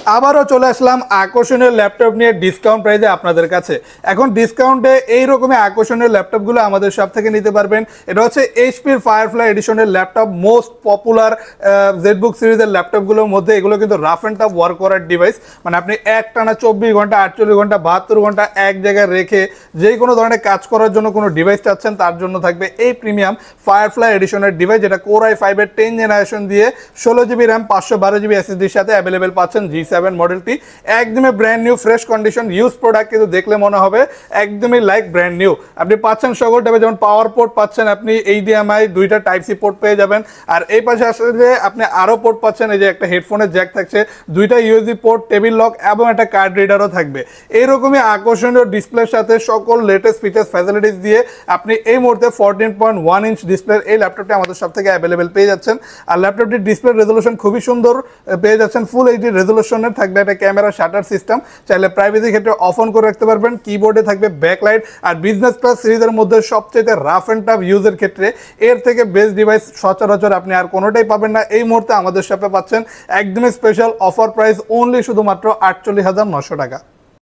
আবারও চলে আসলাম আকর্ষণীয় ল্যাপটপ নিয়ে ডিসকাউন্ট প্রাইসে আপনাদের কাছে। এখন ডিসকাউন্টে এই রকমের আকর্ষণীয় ল্যাপটপগুলো আমাদের সব থেকে নিতে পারবেন। এটা হচ্ছে এইচপির ফায়ারফ্লাই এডিশনের ল্যাপটপ, মোস্ট পপুলার জেটবুক সিরিজের ল্যাপটপগুলোর মধ্যে। এগুলো কিন্তু রাফ অ্যান্ড টাফ ওয়ার্ক করার ডিভাইস, মানে আপনি একটানা 24 ঘন্টা 48 ঘন্টা 72 ঘন্টা এক জায়গায় রেখে যে কোনো ধরনের কাজ করার জন্য কোনো ডিভাইস চাচ্ছেন তার জন্য থাকবে এই প্রিমিয়াম ফায়ারফ্লাই এডিশনের ডিভাইস, যেটা কোর i5 এর 10 জেনারেশন দিয়ে 16 জিবি র্যাম 512 জিবি এসএসডির সাথে অ্যাভেলেবেল পাচ্ছেন। G7 মডেলটি একদমই brand new fresh condition use product, কিন্তু দেখলে মনে হবে একদমই লাইক ব্র্যান্ড নিউ। আপনি পাচ্ছেন সকল টাইপের, যেমন পাওয়ার পোর্ট পাচ্ছেন, আপনি HDMI দুইটা টাইপ সি পোর্ট পেয়ে যাবেন। আর এই পাশে আসলে আপনি আরও পোর্ট পাচ্ছেন, এই যে একটা হেডফোনের জ্যাক থাকছে, দুইটা ইউএসবি পোর্ট, টেবিল লক এবং একটা কার্ড রিডারও থাকবে। এইরকমই আকর্ষণীয় ডিসপ্লের সাথে সকল লেটেস্ট ফিচার্স ফ্যাসিলিটিস দিয়ে আপনি এই মুহূর্তে 14.1 ইঞ্চ ডিসপ্লের এই ল্যাপটপটি আমাদের সব থেকে অ্যাভেলেবেল পেয়ে যাচ্ছেন। আর ল্যাপটপটির ডিসপ্লে রেজলিউশন খুবই সুন্দর পেয়ে যাচ্ছেন, ফুল এইচডি রেজলিউশনের থাকবে একটা ক্যামেরা শাটার সিস্টেম, চাইলে প্রাইভেসি ক্ষেত্রে অফ অন করে রাখতে পারবেন। কিবোর্ডে থাকবে ব্যাকলাইট। আর বিজনেস ক্লাস সিরিজের মধ্যে সবচেয়ে রাফ অ্যান্ড টাফ ইউজের ক্ষেত্রে এর থেকে বেস্ট ডিভাইস সচরাচর আপনি আর কোনোটাই পাবেন না। এই মুহূর্তে আমাদের শপে পাচ্ছেন একদমই স্পেশাল অফার প্রাইস, অনলি শুধুমাত্র 48,900 টাকা।